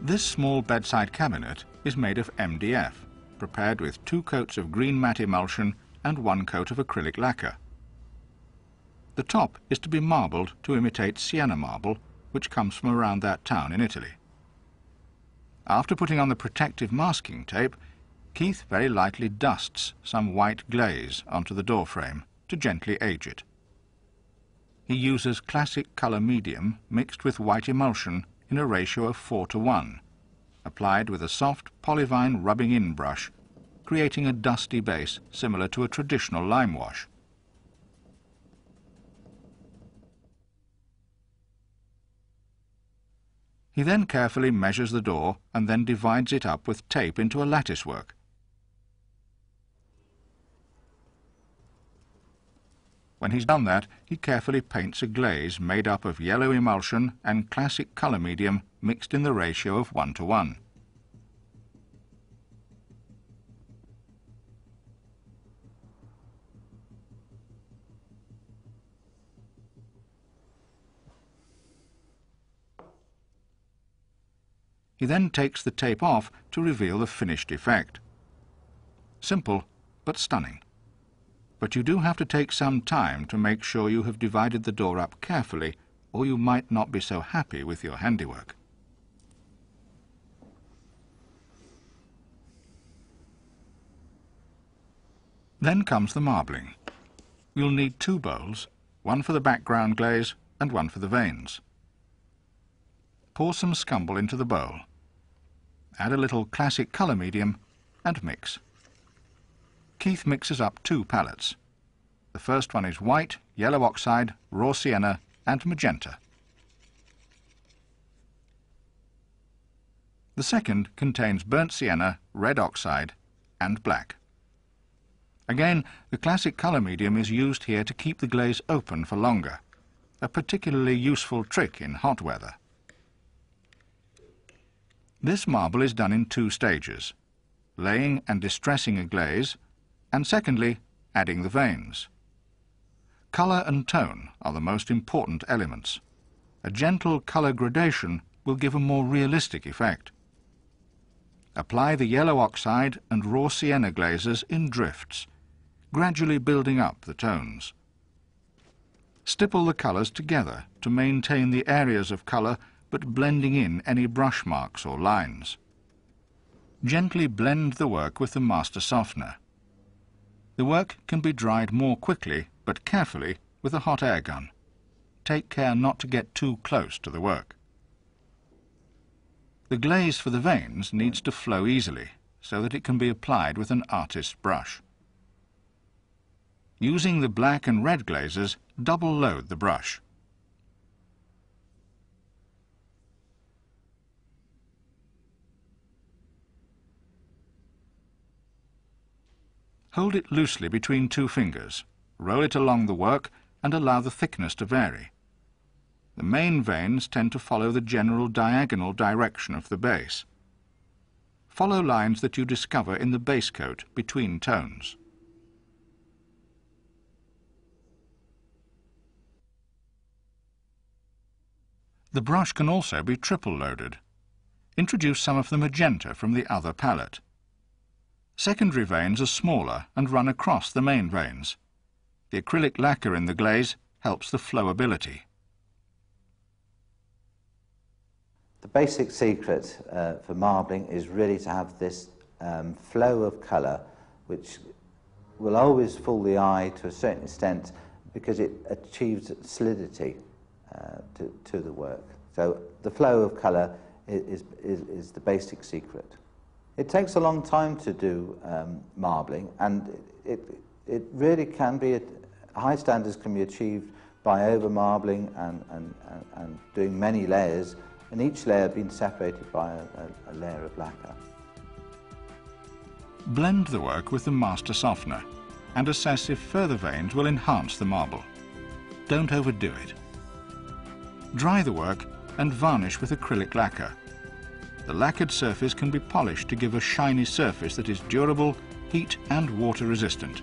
This small bedside cabinet is made of MDF, prepared with 2 coats of green matte emulsion and 1 coat of acrylic lacquer. The top is to be marbled to imitate Sienna marble, which comes from around that town in Italy. After putting on the protective masking tape, Keith very lightly dusts some white glaze onto the door frame to gently age it. He uses classic colour medium mixed with white emulsion in a ratio of 4:1, applied with a soft polyvine rubbing-in brush, creating a dusty base similar to a traditional lime wash. He then carefully measures the door and then divides it up with tape into a lattice work. When he's done that, he carefully paints a glaze made up of yellow emulsion and classic colour medium mixed in the ratio of 1:1. He then takes the tape off to reveal the finished effect. Simple, but stunning. But you do have to take some time to make sure you have divided the door up carefully, or you might not be so happy with your handiwork. Then comes the marbling. You'll need 2 bowls, one for the background glaze and one for the veins. Pour some scumble into the bowl. Add a little classic colour medium and mix. Keith mixes up 2 palettes. The first one is white, yellow oxide, raw sienna and magenta. The second contains burnt sienna, red oxide and black. Again, the classic colour medium is used here to keep the glaze open for longer, a particularly useful trick in hot weather. This marble is done in 2 stages, laying and distressing a glaze, and secondly, adding the veins. Colour and tone are the most important elements. A gentle colour gradation will give a more realistic effect. Apply the yellow oxide and raw sienna glazes in drifts, gradually building up the tones. Stipple the colours together to maintain the areas of colour but blending in any brush marks or lines. Gently blend the work with the master softener. The work can be dried more quickly but carefully with a hot air gun. Take care not to get too close to the work. The glaze for the veins needs to flow easily so that it can be applied with an artist's brush. Using the black and red glazes, double load the brush. Hold it loosely between 2 fingers, roll it along the work and allow the thickness to vary. The main veins tend to follow the general diagonal direction of the base. Follow lines that you discover in the base coat between tones. The brush can also be triple loaded. Introduce some of the magenta from the other palette. Secondary veins are smaller and run across the main veins. The acrylic lacquer in the glaze helps the flowability. The basic secret for marbling is really to have this flow of colour, which will always fool the eye to a certain extent because it achieves solidity to the work. So the flow of colour is the basic secret. It takes a long time to do marbling, and it really can be, high standards can be achieved by over marbling and doing many layers, and each layer being separated by a layer of lacquer. Blend the work with the master softener and assess if further veins will enhance the marble. Don't overdo it. Dry the work and varnish with acrylic lacquer. The lacquered surface can be polished to give a shiny surface that is durable, heat and water resistant.